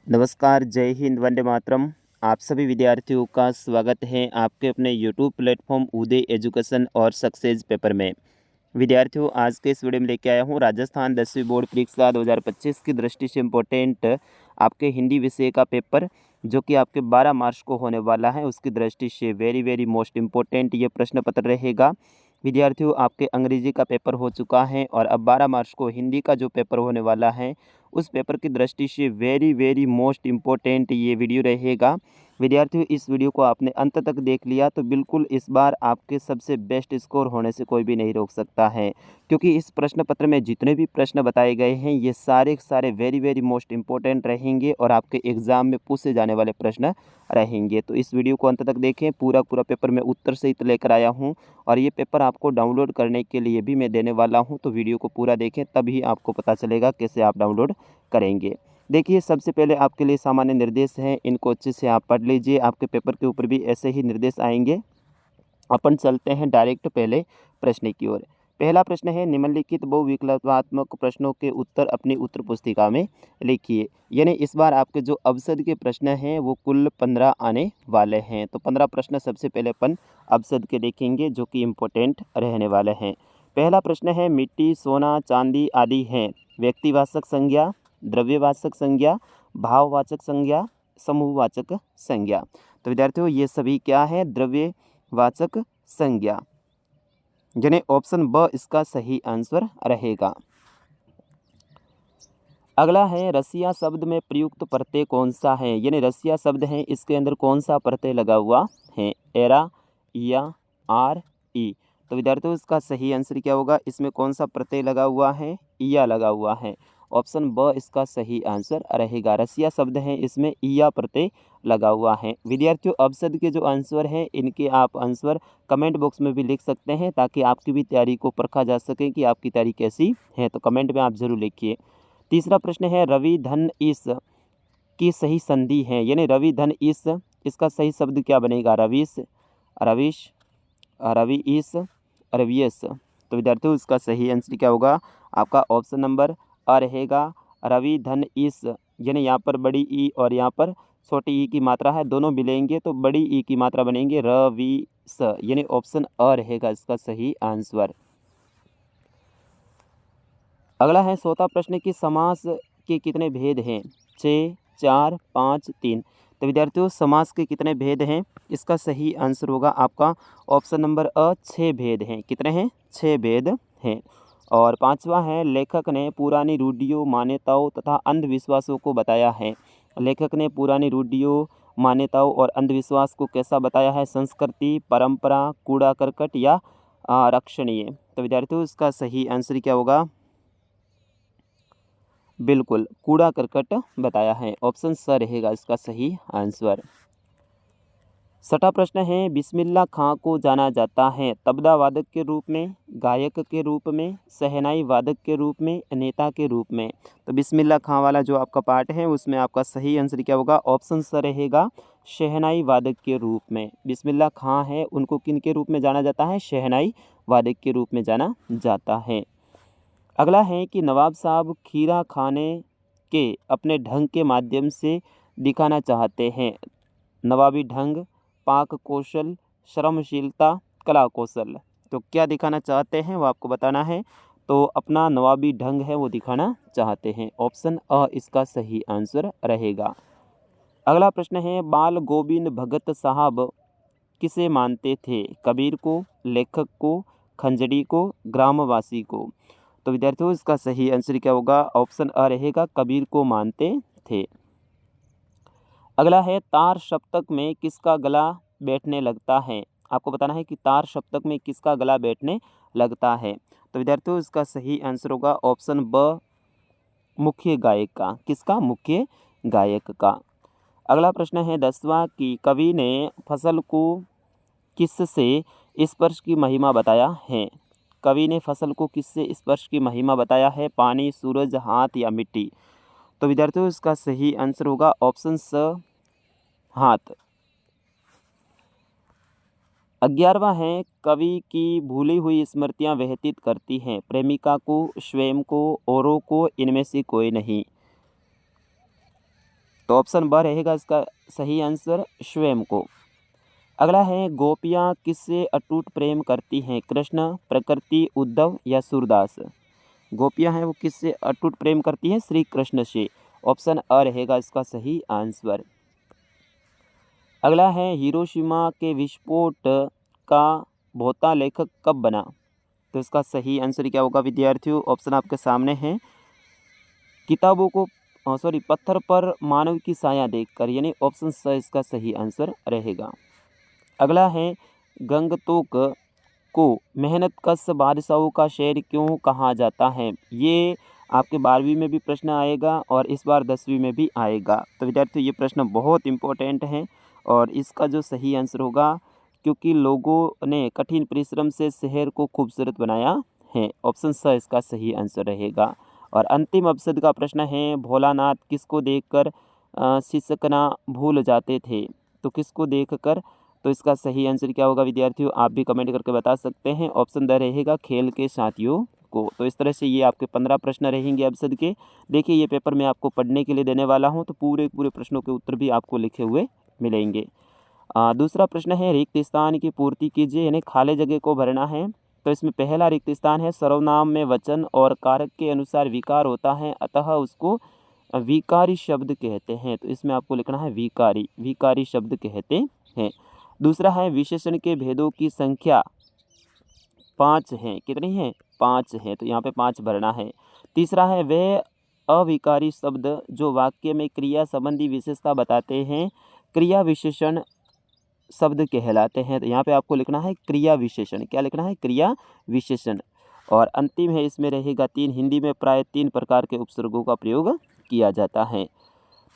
नमस्कार, जय हिंद, वंदे मातरम। आप सभी विद्यार्थियों का स्वागत है आपके अपने यूट्यूब प्लेटफॉर्म उदय एजुकेशन और सक्सेस पेपर में। विद्यार्थियों, आज के इस वीडियो में लेके आया हूँ राजस्थान 10वीं बोर्ड परीक्षा 2025 की दृष्टि से इम्पोर्टेंट आपके हिंदी विषय का पेपर, जो कि आपके 12 मार्च को होने वाला है। उसकी दृष्टि से वेरी वेरी मोस्ट इम्पोर्टेंट ये प्रश्न पत्र रहेगा। विद्यार्थियों, आपके अंग्रेजी का पेपर हो चुका है और अब 12 मार्च को हिंदी का जो पेपर होने वाला है, उस पेपर की दृष्टि से वेरी वेरी मोस्ट इम्पोर्टेंट ये वीडियो रहेगा। विद्यार्थियों, इस वीडियो को आपने अंत तक देख लिया तो बिल्कुल इस बार आपके सबसे बेस्ट स्कोर होने से कोई भी नहीं रोक सकता है, क्योंकि इस प्रश्न पत्र में जितने भी प्रश्न बताए गए हैं ये सारे के सारे वेरी वेरी मोस्ट इम्पोर्टेंट रहेंगे और आपके एग्ज़ाम में पूछे जाने वाले प्रश्न रहेंगे। तो इस वीडियो को अंत तक देखें, पूरा पूरा पेपर मैं उत्तर सहित लेकर आया हूँ और ये पेपर आपको डाउनलोड करने के लिए भी मैं देने वाला हूँ। तो वीडियो को पूरा देखें, तभी आपको पता चलेगा कैसे आप डाउनलोड करेंगे। देखिए, सबसे पहले आपके लिए सामान्य निर्देश हैं, इनको अच्छे से आप पढ़ लीजिए। आपके पेपर के ऊपर भी ऐसे ही निर्देश आएंगे। अपन चलते हैं डायरेक्ट पहले प्रश्न की ओर। पहला प्रश्न है, निम्नलिखित बहुविकल्पात्मक प्रश्नों के उत्तर अपनी उत्तर पुस्तिका में लिखिए। यानी इस बार आपके जो अवसद के प्रश्न हैं वो कुल 15 आने वाले हैं। तो 15 प्रश्न सबसे पहले अपन अवसद के देखेंगे, जो कि इम्पोर्टेंट रहने वाले हैं। पहला प्रश्न है, मिट्टी, सोना, चांदी आदि हैं व्यक्तिवाचक संज्ञा, द्रव्यवाचक संज्ञा, भाववाचक संज्ञा, समूहवाचक संज्ञा। तो विद्यार्थियों, ये सभी क्या है? द्रव्यवाचक संज्ञा। यानी ऑप्शन ब इसका सही आंसर रहेगा। अगला है, रसिया शब्द में प्रयुक्त प्रत्यय कौन सा है? यानी रसिया शब्द है, इसके अंदर कौन सा प्रत्यय लगा हुआ है? एरा, या, आर, ई। तो विद्यार्थियों, इसका सही आंसर क्या होगा? इसमें कौन सा प्रत्यय लगा हुआ है? या लगा हुआ है। ऑप्शन ब इसका सही आंसर रहेगा। रसिया शब्द है, इसमें या प्रत्यय लगा हुआ है। विद्यार्थियों, अवसद के जो आंसर हैं इनके आप आंसर कमेंट बॉक्स में भी लिख सकते हैं, ताकि आपकी भी तैयारी को परखा जा सके कि आपकी तैयारी कैसी है। तो कमेंट में आप जरूर लिखिए। तीसरा प्रश्न है, रवि धन इस की सही संधि है। यानी रवि धन इस, इसका सही शब्द क्या बनेगा? रविश, रविश, रवि इस, रवियस। तो विद्यार्थियों, इसका सही आंसर क्या होगा? आपका ऑप्शन नंबर अ रहेगा, रवि धन इस। यानी यहाँ पर बड़ी ई और यहाँ पर छोटी ई की मात्रा है, दोनों मिलेंगे तो बड़ी ई की मात्रा बनेंगे रवि स। यानी ऑप्शन अ रहेगा इसका सही आंसर। अगला है, चौथा प्रश्न की समास के कितने भेद हैं? 6, 4, 5, 3। तो विद्यार्थियों, समास के कितने भेद हैं? इसका सही आंसर होगा आपका ऑप्शन नंबर अ, 6 भेद हैं। कितने हैं? 6 भेद हैं। और पांचवा है, लेखक ने पुरानी रूढ़ियों, मान्यताओं तथा अंधविश्वासों को बताया है। लेखक ने पुरानी रूढ़ियों, मान्यताओं और अंधविश्वास को कैसा बताया है? संस्कृति, परंपरा, कूड़ा करकट या आरक्षणीय। तो विद्यार्थियों, इसका सही आंसर क्या होगा? बिल्कुल, कूड़ा करकट बताया है। ऑप्शन स रहेगा इसका सही आंसर। छठा प्रश्न है, बिस्मिल्लाह खां को जाना जाता है तबला वादक के रूप में, गायक के रूप में, शहनाई वादक के रूप में, नेता के रूप में। तो बिस्मिल्लाह खां वाला जो आपका पार्ट है उसमें आपका सही आंसर क्या होगा? ऑप्शन स रहेगा, शहनाई वादक के रूप में। बिस्मिल्लाह खां है, उनको किन के रूप में जाना जाता है? शहनाई वादक के रूप में जाना जाता है। अगला है कि नवाब साहब खीरा खाने के अपने ढंग के माध्यम से दिखाना चाहते हैं। नवाबी ढंग, पाक कौशल, श्रमशीलता, कला कौशल। तो क्या दिखाना चाहते हैं वो आपको बताना है। तो अपना नवाबी ढंग है वो दिखाना चाहते हैं। ऑप्शन अ इसका सही आंसर रहेगा। अगला प्रश्न है, बाल गोविंद भगत साहब किसे मानते थे? कबीर को, लेखक को, खंजड़ी को, ग्रामवासी को। तो विद्यार्थियों, इसका सही आंसर क्या होगा? ऑप्शन अ रहेगा, कबीर को मानते थे। अगला है, तार सप्तक में किसका गला बैठने लगता है? आपको बताना है कि तार सप्तक में किसका गला बैठने लगता है। तो विद्यार्थियों, इसका सही आंसर होगा ऑप्शन ब, मुख्य गायक का। किसका? मुख्य गायक का। अगला प्रश्न है 10वां कि कवि ने फसल को किससे स्पर्श की महिमा बताया है? कवि ने फसल को किससे स्पर्श की महिमा बताया है? पानी, सूरज, हाथ या मिट्टी। तो विद्यार्थियों, इसका सही आंसर होगा ऑप्शन स, हाथ। 11वां है, कवि की भूली हुई स्मृतियां व्यतीत करती हैं प्रेमिका को, स्वयं को, औरों को, इनमें से कोई नहीं। तो ऑप्शन ब रहेगा इसका सही आंसर, स्वयं को। अगला है, गोपियाँ किससे अटूट प्रेम करती हैं? कृष्ण, प्रकृति, उद्धव या सूरदास? गोपियाँ हैं वो किससे अटूट प्रेम करती हैं? श्री कृष्ण से। ऑप्शन अ रहेगा इसका सही आंसर। अगला है, हिरोशिमा के विस्फोट का भोता लेखक कब बना? तो इसका सही आंसर क्या होगा विद्यार्थियों? ऑप्शन आपके सामने हैं। किताबों को पत्थर पर मानव की साया देखकर, यानी ऑप्शन स इसका सही आंसर रहेगा। अगला है, गंगटोक को मेहनतकश बादशाहों का शहर क्यों कहा जाता है? ये आपके 12वीं में भी प्रश्न आएगा और इस बार 10वीं में भी आएगा। तो विद्यार्थियों ये प्रश्न बहुत इम्पोर्टेंट है और इसका जो सही आंसर होगा, क्योंकि लोगों ने कठिन परिश्रम से शहर को खूबसूरत बनाया है। ऑप्शन स इसका सही आंसर रहेगा। और अंतिम अपशब्द का प्रश्न है, भोलानाथ किसको देखकर सिसकना भूल जाते थे? तो किसको देखकर? तो इसका सही आंसर क्या होगा विद्यार्थियों? आप भी कमेंट करके बता सकते हैं। ऑप्शन द रहेगा, खेल के साथियों को। तो इस तरह से ये आपके 15 प्रश्न रहेंगे अपशब्द के। देखिए ये पेपर मैं आपको पढ़ने के लिए देने वाला हूँ, तो पूरे पूरे प्रश्नों के उत्तर भी आपको लिखे हुए मिलेंगे। दूसरा प्रश्न है, रिक्त स्थान की पूर्ति कीजिए, यानी खाली जगह को भरना है। तो इसमें पहला रिक्त स्थान है, सर्वनाम में वचन और कारक के अनुसार विकार होता है, अतः उसको विकारी शब्द कहते हैं। तो इसमें आपको लिखना है विकारी, विकारी शब्द कहते हैं। दूसरा है, विशेषण के भेदों की संख्या 5 है। कितनी है? 5 है, तो यहाँ पे 5 भरना है। तीसरा है, वह अविकारी शब्द जो वाक्य में क्रिया संबंधी विशेषता बताते हैं क्रिया विशेषण शब्द कहलाते हैं। तो यहाँ पे आपको लिखना है क्रिया विशेषण। क्या लिखना है? क्रिया विशेषण। और अंतिम है, इसमें रहेगा 3, हिंदी में प्राय 3 प्रकार के उपसर्गों का प्रयोग किया जाता है।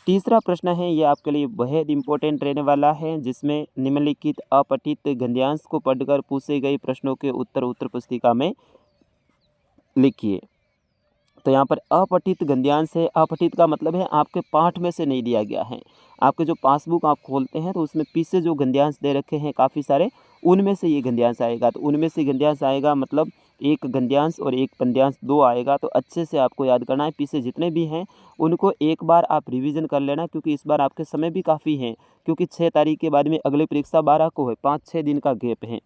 तीसरा प्रश्न है, ये आपके लिए बेहद इम्पोर्टेंट रहने वाला है, जिसमें निम्नलिखित अपठित गद्यांश को पढ़कर पूछे गए प्रश्नों के उत्तर पुस्तिका में लिखिए। तो यहाँ पर अपठित गद्यांश है। अपठित का मतलब है आपके पाठ में से नहीं दिया गया है। आपके जो पासबुक आप खोलते हैं तो उसमें पीछे जो गद्यांश दे रखे हैं काफ़ी सारे, उनमें से ये गद्यांश आएगा। तो उनमें से गद्यांश आएगा, मतलब एक गद्यांश और एक पद्यांश 2 आएगा। तो अच्छे से आपको याद करना है, पीछे जितने भी हैं उनको एक बार आप रिवीजन कर लेना, क्योंकि इस बार आपके समय भी काफ़ी है, क्योंकि 6 तारीख के बाद में अगली परीक्षा 12 को है, 5-6 दिन का गैप है।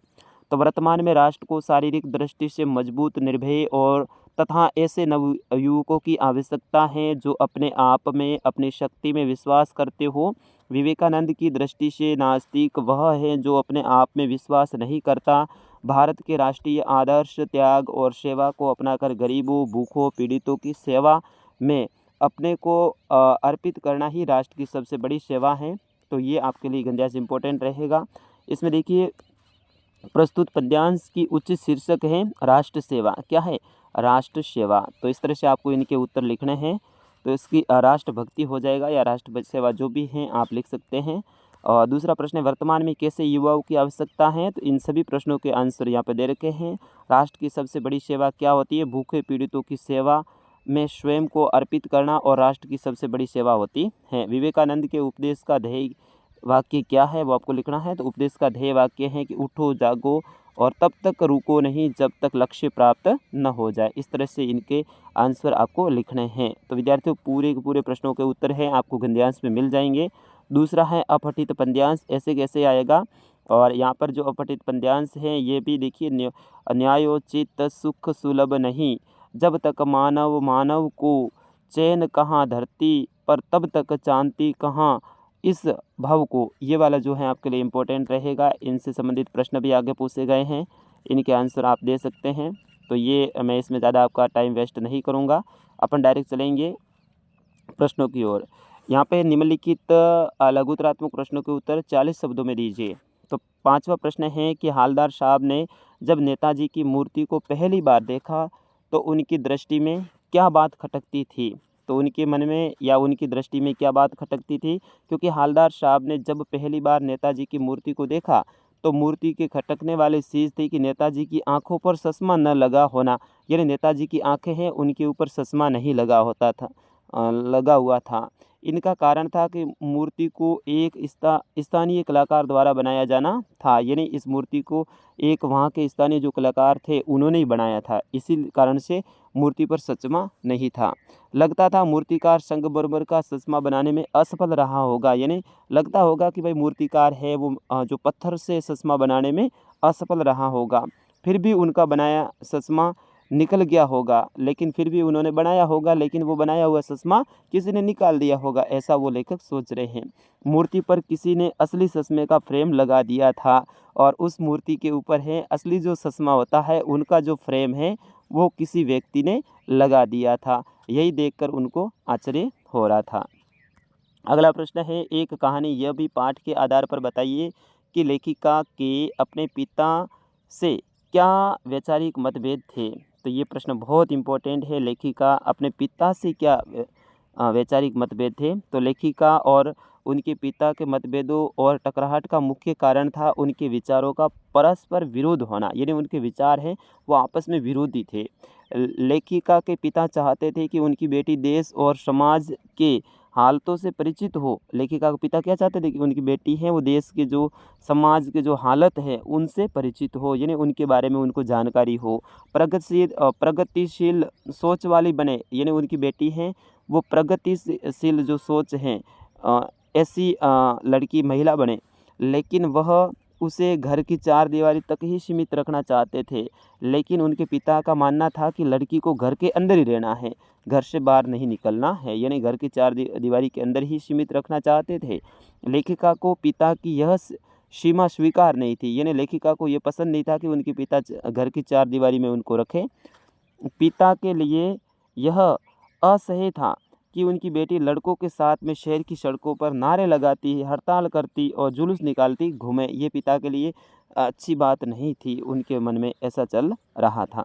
तो वर्तमान में राष्ट्र को शारीरिक दृष्टि से मजबूत, निर्भय और तथा ऐसे नवयुवकों की आवश्यकता है जो अपने आप में, अपनी शक्ति में विश्वास करते हो। विवेकानंद की दृष्टि से नास्तिक वह है जो अपने आप में विश्वास नहीं करता। भारत के राष्ट्रीय आदर्श त्याग और सेवा को अपनाकर गरीबों, भूखों, पीड़ितों की सेवा में अपने को अर्पित करना ही राष्ट्र की सबसे बड़ी सेवा है। तो ये आपके लिए गद्यांश इंपॉर्टेंट रहेगा। इसमें देखिए, प्रस्तुत पद्यांश की उच्च शीर्षक है राष्ट्र सेवा। क्या है? राष्ट्र सेवा। तो इस तरह से आपको इनके उत्तर लिखने हैं। तो इसकी राष्ट्रभक्ति हो जाएगा या राष्ट्र सेवा, जो भी हैं आप लिख सकते हैं। और दूसरा प्रश्न है, वर्तमान में कैसे युवाओं की आवश्यकता है? तो इन सभी प्रश्नों के आंसर यहाँ पे दे रखे हैं। राष्ट्र की सबसे बड़ी सेवा क्या होती है? भूखे पीड़ितों की सेवा में स्वयं को अर्पित करना और राष्ट्र की सबसे बड़ी सेवा होती है। विवेकानंद के उपदेश का ध्येय वाक्य क्या है? वो आपको लिखना है। तो उपदेश का ध्येय वाक्य है कि उठो, जागो और तब तक रुको नहीं जब तक लक्ष्य प्राप्त न हो जाए। इस तरह से इनके आंसर आपको लिखने हैं। तो विद्यार्थियों, पूरे के पूरे प्रश्नों के उत्तर हैं आपको गद्यांश में मिल जाएंगे। दूसरा है, अपठित पद्यांश ऐसे कैसे आएगा? और यहाँ पर जो अपठित पद्यांश हैं ये भी देखिए, न्यायोचित सुख सुलभ नहीं, जब तक मानव मानव को चैन कहाँ धरती पर, तब तक शांति कहाँ इस भव को। ये वाला जो है आपके लिए इम्पोर्टेंट रहेगा। इनसे संबंधित प्रश्न भी आगे पूछे गए हैं, इनके आंसर आप दे सकते हैं। तो ये मैं इसमें ज़्यादा आपका टाइम वेस्ट नहीं करूँगा, अपन डायरेक्ट चलेंगे प्रश्नों की ओर। यहाँ पे निम्नलिखित लघुतरात्मक प्रश्नों के उत्तर 40 शब्दों में दीजिए। तो 5वां प्रश्न है कि हालदार साहब ने जब नेताजी की मूर्ति को पहली बार देखा तो उनकी दृष्टि में क्या बात खटकती थी? तो उनके मन में या उनकी दृष्टि में क्या बात खटकती थी? क्योंकि हालदार साहब ने जब पहली बार नेताजी की मूर्ति को देखा तो मूर्ति के खटकने वाली चीज़ थी कि नेताजी की आंखों पर चश्मा न लगा होना, यानी नेताजी की आंखें हैं उनके ऊपर चश्मा नहीं लगा होता था, लगा हुआ था। इनका कारण था कि मूर्ति को एक स्थानीय कलाकार द्वारा बनाया जाना था, यानी इस मूर्ति को एक वहाँ के स्थानीय जो कलाकार थे उन्होंने ही बनाया था। इसी कारण से मूर्ति पर चश्मा नहीं था। लगता था मूर्तिकार संगमरमर का चश्मा बनाने में असफल रहा होगा, यानी लगता होगा कि भाई मूर्तिकार है वो जो पत्थर से चश्मा बनाने में असफल रहा होगा। फिर भी उनका बनाया चश्मा निकल गया होगा, लेकिन फिर भी उन्होंने बनाया होगा, लेकिन वो बनाया हुआ चश्मा किसी ने निकाल दिया होगा, ऐसा वो लेखक सोच रहे हैं। मूर्ति पर किसी ने असली चश्मे का फ्रेम लगा दिया था और उस मूर्ति के ऊपर है असली जो चश्मा होता है उनका जो फ्रेम है वो किसी व्यक्ति ने लगा दिया था। यही देखकर उनको आश्चर्य हो रहा था। अगला प्रश्न है, एक कहानी यह भी पाठ के आधार पर बताइए कि लेखिका के अपने पिता से क्या वैचारिक मतभेद थे। तो ये प्रश्न बहुत इम्पोर्टेंट है, लेखिका अपने पिता से क्या वैचारिक मतभेद थे। तो लेखिका और उनके पिता के मतभेदों और टकराहट का मुख्य कारण था उनके विचारों का परस्पर विरोध होना, यानी उनके विचार हैं वो आपस में विरोधी थे। लेखिका के पिता चाहते थे कि उनकी बेटी देश और समाज के हालतों से परिचित हो। लेखिका के पिता क्या चाहते थे कि उनकी बेटी है वो देश के जो समाज के जो हालत है उनसे परिचित हो, यानी उनके बारे में उनको जानकारी हो। प्रगतिशील सोच वाली बने, यानी उनकी बेटी है वो प्रगतिशील जो सोच है ऐसी लड़की महिला बने, लेकिन वह उसे घर की चार दीवारी तक ही सीमित रखना चाहते थे। लेकिन उनके पिता का मानना था कि लड़की को घर के अंदर ही रहना है, घर से बाहर नहीं निकलना है, यानी घर की चार दीवारी के अंदर ही सीमित रखना चाहते थे। लेखिका को पिता की यह सीमा स्वीकार नहीं थी, यानी लेखिका को ये पसंद नहीं था कि उनके पिता घर की चार दीवारी में उनको रखें। पिता के लिए यह असह्य था कि उनकी बेटी लड़कों के साथ में शहर की सड़कों पर नारे लगाती, हड़ताल करती और जुलूस निकालती घूमे। ये पिता के लिए अच्छी बात नहीं थी, उनके मन में ऐसा चल रहा था।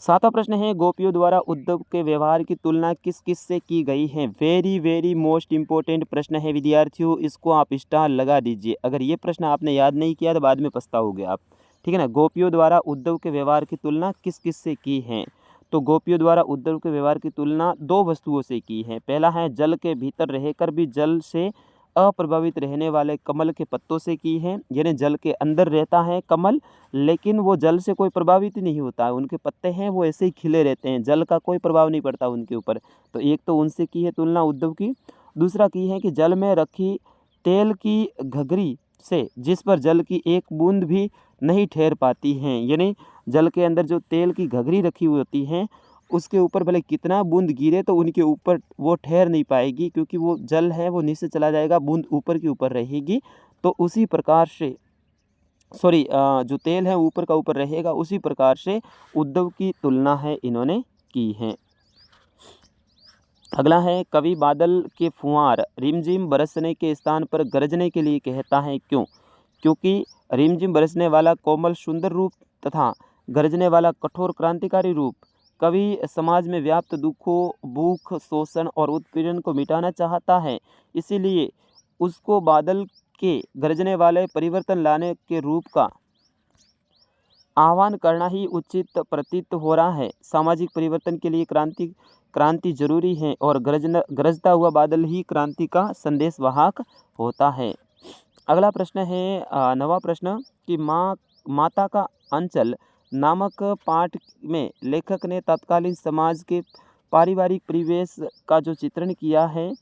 सातवां प्रश्न है, गोपियों द्वारा उद्धव के व्यवहार की तुलना किस किस से की गई है। वेरी मोस्ट इंपॉर्टेंट प्रश्न है विद्यार्थियों, इसको आप स्टार लगा दीजिए। अगर ये प्रश्न आपने याद नहीं किया तो बाद में पछताओगे आप, ठीक है ना। गोपियों द्वारा उद्धव के व्यवहार की तुलना किस किस से की है। तो गोपियों द्वारा उद्धव के व्यवहार की तुलना दो वस्तुओं से की है। पहला है जल के भीतर रहकर भी जल से अप्रभावित रहने वाले कमल के पत्तों से की है, यानी जल के अंदर रहता है कमल, लेकिन वो जल से कोई प्रभावित नहीं होता है, उनके पत्ते हैं वो ऐसे ही खिले रहते हैं, जल का कोई प्रभाव नहीं पड़ता उनके ऊपर। तो एक तो उनसे की है तुलना उद्धव की। दूसरा की है कि जल में रखी तेल की घघरी से, जिस पर जल की एक बूंद भी नहीं ठहर पाती हैं, यानी जल के अंदर जो तेल की घघरी रखी हुई होती हैं उसके ऊपर भले कितना बूंद गिरे तो उनके ऊपर वो ठहर नहीं पाएगी, क्योंकि वो जल है वो नीचे चला जाएगा, बूंद ऊपर की ऊपर रहेगी। तो उसी प्रकार से जो तेल है ऊपर का ऊपर रहेगा, उसी प्रकार से उद्धव की तुलना है इन्होंने की है। अगला है, कवि बादल के फुहार रिमझिम बरसने के स्थान पर गरजने के लिए कहता है क्यों। क्योंकि रिमझिम बरसने वाला कोमल सुंदर रूप तथा गरजने वाला कठोर क्रांतिकारी रूप कवि समाज में व्याप्त दुखों, भूख, शोषण और उत्पीड़न को मिटाना चाहता है, इसीलिए उसको बादल के गरजने वाले परिवर्तन लाने के रूप का आह्वान करना ही उचित प्रतीत हो रहा है। सामाजिक परिवर्तन के लिए क्रांति जरूरी है और गरजता हुआ बादल ही क्रांति का संदेश वाहक होता है। अगला प्रश्न है 9वां प्रश्न कि माता का अंचल नामक पाठ में लेखक ने तत्कालीन समाज के पारिवारिक परिवेश का जो चित्रण किया है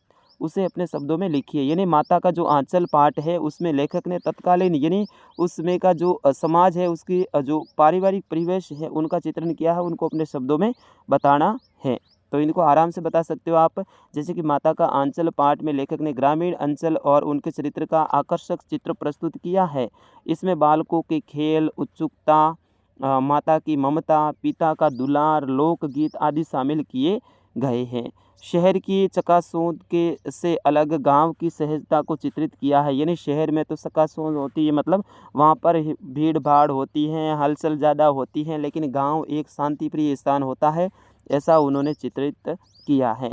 उसे अपने शब्दों में लिखिए। यानी माता का जो आंचल पाठ है उसमें लेखक ने तत्कालीन यानी उस समय का जो समाज है उसकी जो पारिवारिक परिवेश है उनका चित्रण किया है, उनको अपने शब्दों में बताना है। तो इनको आराम से बता सकते हो आप। जैसे कि माता का आंचल पाठ में लेखक ने ग्रामीण अंचल और उनके चरित्र का आकर्षक चित्र प्रस्तुत किया है। इसमें बालकों के खेल, उत्सुकता, माता की ममता, पिता का दुलार, लोकगीत आदि शामिल किए गए हैं। शहर की चकाचौंध के से अलग गांव की सहजता को चित्रित किया है। यानी शहर में तो चकाचौंध होती है, मतलब वहाँ पर भीड़ भाड़ होती है, हलचल ज़्यादा होती है, लेकिन गांव एक शांति प्रिय स्थान होता है, ऐसा उन्होंने चित्रित किया है।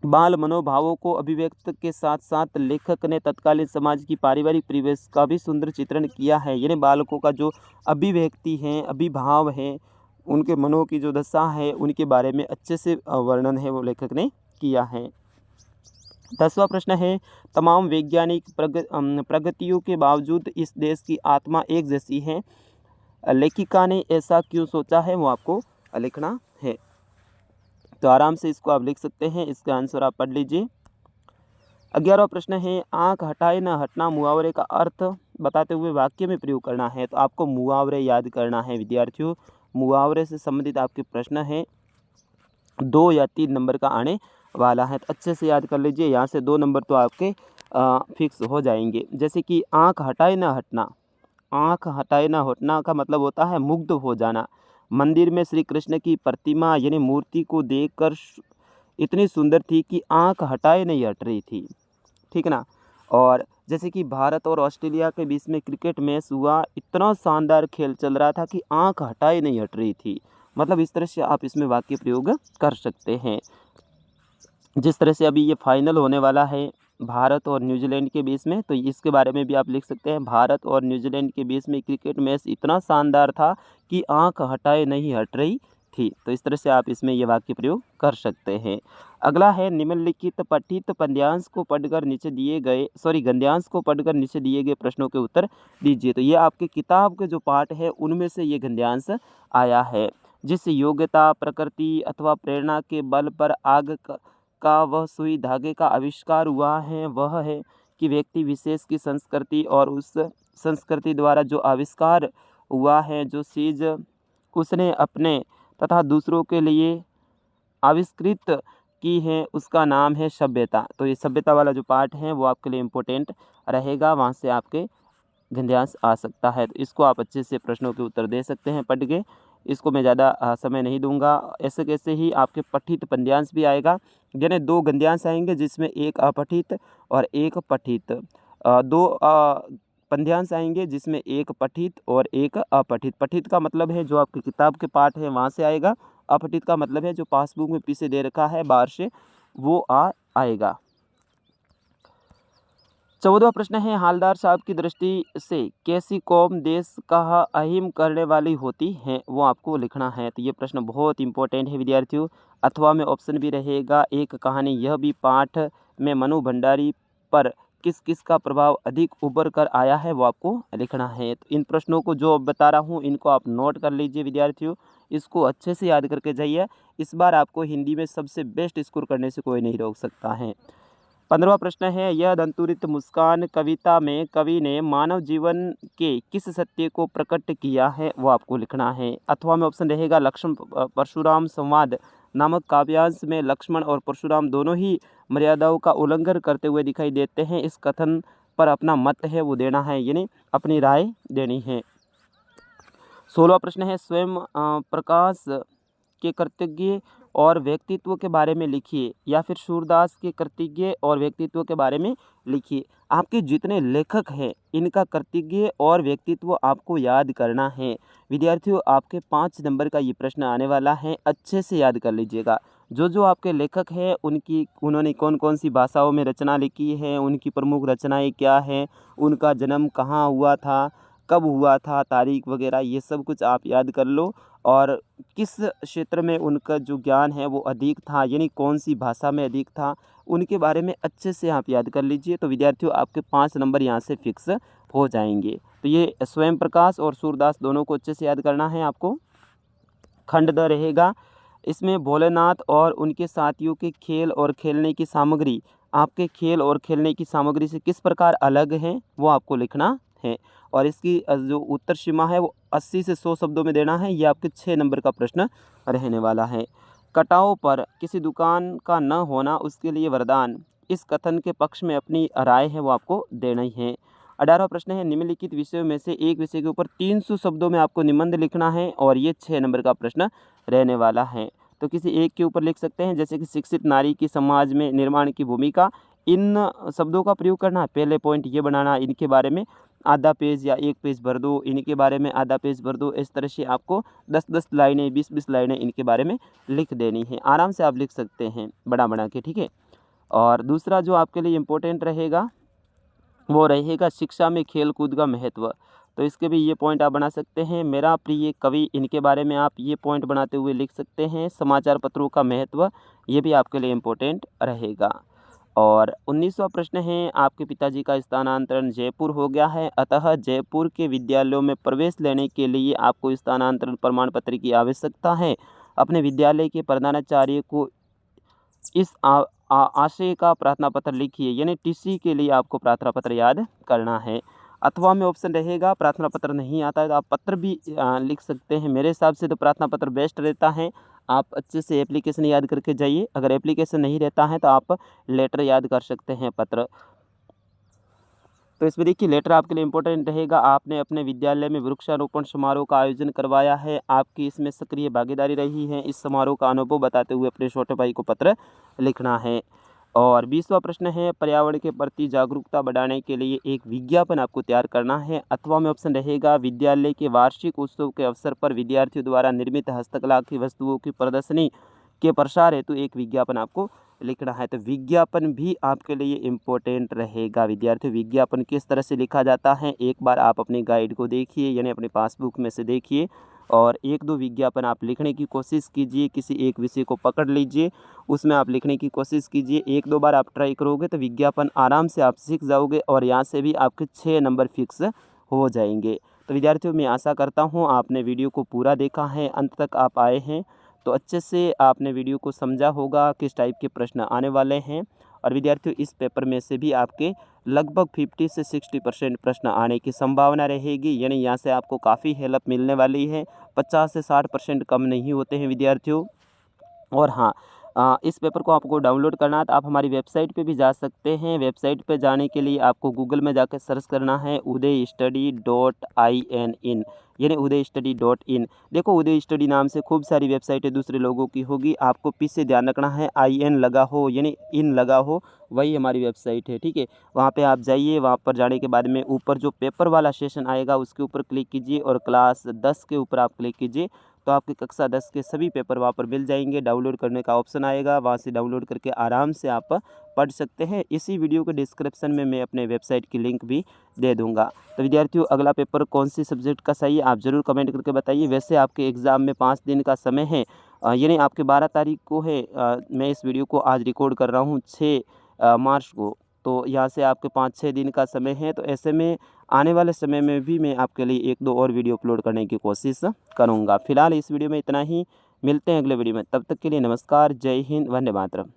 बाल मनोभावों को अभिव्यक्त के साथ साथ लेखक ने तत्कालीन समाज की पारिवारिक परिवेश का भी सुंदर चित्रण किया है। यानी बालकों का जो अभिव्यक्ति है, अभिभाव है, उनके मनों की जो दशा है उनके बारे में अच्छे से वर्णन है वो लेखक ने किया है। 10वां प्रश्न है, तमाम वैज्ञानिक प्रगतियों के बावजूद इस देश की आत्मा एक जैसी है। लेखिका ने ऐसा क्यों सोचा है वो आपको लिखना है। तो आराम से इसको आप लिख सकते हैं, इसका आंसर आप पढ़ लीजिए। 11वां प्रश्न है, आँख हटाए न हटना मुहावरे का अर्थ बताते हुए वाक्य में प्रयोग करना है। तो आपको मुहावरे याद करना है विद्यार्थियों। मुहावरे से संबंधित आपके प्रश्न है 2 या 3 नंबर का आने वाला है, तो अच्छे से याद कर लीजिए। यहाँ से 2 नंबर तो आपके फिक्स हो जाएंगे। जैसे कि आँख हटाए न हटना, आँख हटाए न हटना का मतलब होता है मुग्ध हो जाना। मंदिर में श्री कृष्ण की प्रतिमा यानी मूर्ति को देखकर इतनी सुंदर थी कि आँख हटाए नहीं हट रही थी, ठीक ना। और जैसे कि भारत और ऑस्ट्रेलिया के बीच में क्रिकेट मैच हुआ, इतना शानदार खेल चल रहा था कि आँख हटाए नहीं हट रही थी। मतलब इस तरह से आप इसमें वाक्य प्रयोग कर सकते हैं। जिस तरह से अभी ये फाइनल होने वाला है भारत और न्यूजीलैंड के बीच में, तो इसके बारे में भी आप लिख सकते हैं। भारत और न्यूजीलैंड के बीच में क्रिकेट मैच इतना शानदार था कि आँख हटाए नहीं हट रही थी। तो इस तरह से आप इसमें ये वाक्य प्रयोग कर सकते हैं। अगला है, निम्नलिखित पठित गद्यांश को पढ़कर नीचे दिए गए प्रश्नों के उत्तर दीजिए। तो ये आपके किताब के जो पाठ है उनमें से ये गद्यांश आया है। जिस योग्यता, प्रकृति अथवा प्रेरणा के बल पर आग का वह सुई धागे का आविष्कार हुआ है, वह है कि व्यक्ति विशेष की संस्कृति और उस संस्कृति द्वारा जो आविष्कार हुआ है, जो चीज़ उसने अपने तथा दूसरों के लिए आविष्कृत की है, उसका नाम है सभ्यता। तो ये सभ्यता वाला जो पार्ट है वो आपके लिए इम्पोर्टेंट रहेगा, वहाँ से आपके गद्यांश आ सकता है। तो इसको आप अच्छे से प्रश्नों के उत्तर दे सकते हैं पढ़ के। इसको मैं ज़्यादा समय नहीं दूंगा। ऐसे कैसे ही आपके पठित पद्यांश भी आएगा, यानी 2 गद्यांश आएंगे जिसमें एक अपठित और एक पठित। 2 पद्यांश आएंगे जिसमें एक पठित और एक अपठित। पठित का मतलब है जो आपकी किताब के पाठ है वहाँ से आएगा, अपठित का मतलब है जो पासबुक में पीछे दे रखा है बाहर से, वो आएगा। 14वां प्रश्न है, हालदार साहब की दृष्टि से कैसी कौम देश का अहिम करने वाली होती है, वो आपको लिखना है। तो ये प्रश्न बहुत इंपॉर्टेंट है विद्यार्थियों। अथवा में ऑप्शन भी रहेगा एक कहानी, यह भी पाठ में मनु भंडारी पर किस किस का प्रभाव अधिक उभर कर आया है, वो आपको लिखना है। तो इन प्रश्नों को जो बता रहा हूँ इनको आप नोट कर लीजिए विद्यार्थियों, इसको अच्छे से याद करके जाइए। इस बार आपको हिंदी में सबसे बेस्ट स्कोर करने से कोई नहीं रोक सकता है। 15वां प्रश्न है, यह दंतुरित मुस्कान कविता में कवि ने मानव जीवन के किस सत्य को प्रकट किया है, वो आपको लिखना है। अथवा में ऑप्शन रहेगा लक्ष्मण परशुराम संवाद नामक काव्यांश में लक्ष्मण और परशुराम दोनों ही मर्यादाओं का उल्लंघन करते हुए दिखाई देते हैं। इस कथन पर अपना मत है वो देना है, यानी अपनी राय देनी है। 16वां प्रश्न है, स्वयं प्रकाश के कृतज्ञ और व्यक्तित्व के बारे में लिखिए, या फिर सूरदास के कृतज्ञ और व्यक्तित्व के बारे में लिखिए। आपके जितने लेखक हैं इनका कृतज्ञ और व्यक्तित्व आपको याद करना है विद्यार्थियों। आपके 5 नंबर का ये प्रश्न आने वाला है, अच्छे से याद कर लीजिएगा। जो आपके लेखक हैं उन्होंने कौन कौन सी भाषाओं में रचना लिखी है, उनकी प्रमुख रचनाएं क्या हैं, उनका जन्म कहाँ हुआ था, कब हुआ था, तारीख वगैरह, ये सब कुछ आप याद कर लो। और किस क्षेत्र में उनका जो ज्ञान है वो अधिक था, यानी कौन सी भाषा में अधिक था, उनके बारे में अच्छे से आप याद कर लीजिए। तो विद्यार्थियों आपके 5 नंबर यहाँ से फिक्स हो जाएंगे। तो ये स्वयं प्रकाश और सूरदास दोनों को अच्छे से याद करना है आपको। खंड द रहेगा, इसमें भोलेनाथ और उनके साथियों के खेल और खेलने की सामग्री आपके खेल और खेलने की सामग्री से किस प्रकार अलग हैं, वो आपको लिखना है। और इसकी जो उत्तर सीमा है वो 80 से 100 शब्दों में देना है। ये आपके 6 नंबर का प्रश्न रहने वाला है। कटाव पर किसी दुकान का न होना उसके लिए वरदान, इस कथन के पक्ष में अपनी राय है वो आपको देना ही है। 18वां प्रश्न है, निम्नलिखित विषयों में से एक विषय के ऊपर 300 शब्दों में आपको निबंध लिखना है, और ये 6 नंबर का प्रश्न रहने वाला है। तो किसी एक के ऊपर लिख सकते हैं, जैसे कि शिक्षित नारी की समाज में निर्माण की भूमिका, इन शब्दों का प्रयोग करना है। पहले पॉइंट ये बनाना, इनके बारे में आधा पेज या 1 पेज भर दो, इनके बारे में आधा पेज भर दो। इस तरह से आपको 10-10 लाइनें, 20-20 लाइनें इनके बारे में लिख देनी है। आराम से आप लिख सकते हैं बना के, ठीक है। और दूसरा जो आपके लिए इम्पोर्टेंट रहेगा वो रहेगा शिक्षा में खेल कूद का महत्व। तो इसके भी ये पॉइंट आप बना सकते हैं। मेरा प्रिय कवि, इनके बारे में आप ये पॉइंट बनाते हुए लिख सकते हैं। समाचार पत्रों का महत्व, ये भी आपके लिए इम्पोर्टेंट रहेगा। और 19वां प्रश्न है, आपके पिताजी का स्थानांतरण जयपुर हो गया है, अतः जयपुर के विद्यालयों में प्रवेश लेने के लिए आपको स्थानांतरण प्रमाण पत्र की आवश्यकता है। अपने विद्यालय के प्रधानाचार्य को इस आशय का प्रार्थना पत्र लिखिए, यानी टीसी के लिए आपको प्रार्थना पत्र याद करना है। अथवा में ऑप्शन रहेगा, प्रार्थना पत्र नहीं आता है तो आप पत्र भी लिख सकते हैं। मेरे हिसाब से तो प्रार्थना पत्र बेस्ट रहता है। आप अच्छे से एप्लीकेशन याद करके जाइए। अगर एप्लीकेशन नहीं रहता है तो आप लेटर याद कर सकते हैं, पत्र। तो इसमें देखिए लेटर आपके लिए इम्पोर्टेंट रहेगा। आपने अपने विद्यालय में वृक्षारोपण समारोह का आयोजन करवाया है, आपकी इसमें सक्रिय भागीदारी रही है। इस समारोह का अनुभव बताते हुए अपने छोटे भाई को पत्र लिखना है। और 20वां प्रश्न है, पर्यावरण के प्रति जागरूकता बढ़ाने के लिए एक विज्ञापन आपको तैयार करना है। अथवा में ऑप्शन रहेगा, विद्यालय के वार्षिक उत्सव के अवसर पर विद्यार्थियों द्वारा निर्मित हस्तकला की वस्तुओं की प्रदर्शनी के प्रसार हेतु एक विज्ञापन आपको लिखना है। तो विज्ञापन भी आपके लिए इम्पोर्टेंट रहेगा। विद्यार्थियों, विज्ञापन किस तरह से लिखा जाता है, एक बार आप अपनी गाइड को देखिए, यानी अपनी पासबुक में से देखिए और 1-2 विज्ञापन आप लिखने की कोशिश कीजिए। किसी एक विषय को पकड़ लीजिए, उसमें आप लिखने की कोशिश कीजिए। 1-2 बार आप ट्राई करोगे तो विज्ञापन आराम से आप सीख जाओगे और यहाँ से भी आपके 6 नंबर फिक्स हो जाएंगे। तो विद्यार्थियों, मैं आशा करता हूँ आपने वीडियो को पूरा देखा है, अंत तक आप आए हैं तो अच्छे से आपने वीडियो को समझा होगा किस टाइप के प्रश्न आने वाले हैं। और विद्यार्थियों, इस पेपर में से भी आपके लगभग 50 से 60% प्रश्न आने की संभावना रहेगी, यानी यहाँ से आपको काफ़ी हेल्प मिलने वाली है। 50 से 60% कम नहीं होते हैं विद्यार्थियों। और हाँ, इस पेपर को आपको डाउनलोड करना है तो आप हमारी वेबसाइट पे भी जा सकते हैं। वेबसाइट पे जाने के लिए आपको गूगल में जाकर सर्च करना है udaystudy.in, यानी udaystudy.in। देखो, उदय स्टडी नाम से खूब सारी वेबसाइटें दूसरे लोगों की होगी, आपको पी से ध्यान रखना है, IN लगा हो यानी इन लगा हो, वही हमारी वेबसाइट है, ठीक है। वहाँ पे आप जाइए, वहाँ पर जाने के बाद में ऊपर जो पेपर वाला सेशन आएगा उसके ऊपर क्लिक कीजिए और क्लास 10 के ऊपर आप क्लिक कीजिए तो आपकी कक्षा 10 के सभी पेपर वहाँ पर मिल जाएंगे। डाउनलोड करने का ऑप्शन आएगा, वहाँ से डाउनलोड करके आराम से आप पढ़ सकते हैं। इसी वीडियो के डिस्क्रिप्शन में मैं अपने वेबसाइट की लिंक भी दे दूँगा। तो विद्यार्थियों, अगला पेपर कौन सी सब्जेक्ट का सही है आप ज़रूर कमेंट करके बताइए। वैसे आपके एग्ज़ाम में 5 दिन का समय है, यानी आपके 12 तारीख को है। मैं इस वीडियो को आज रिकॉर्ड कर रहा हूँ 6 मार्च को, तो यहाँ से आपके 5-6 दिन का समय है। तो ऐसे में आने वाले समय में भी मैं आपके लिए 1-2 और वीडियो अपलोड करने की कोशिश करूँगा। फिलहाल इस वीडियो में इतना ही, मिलते हैं अगले वीडियो में। तब तक के लिए नमस्कार, जय हिंद, वंदे मातरम।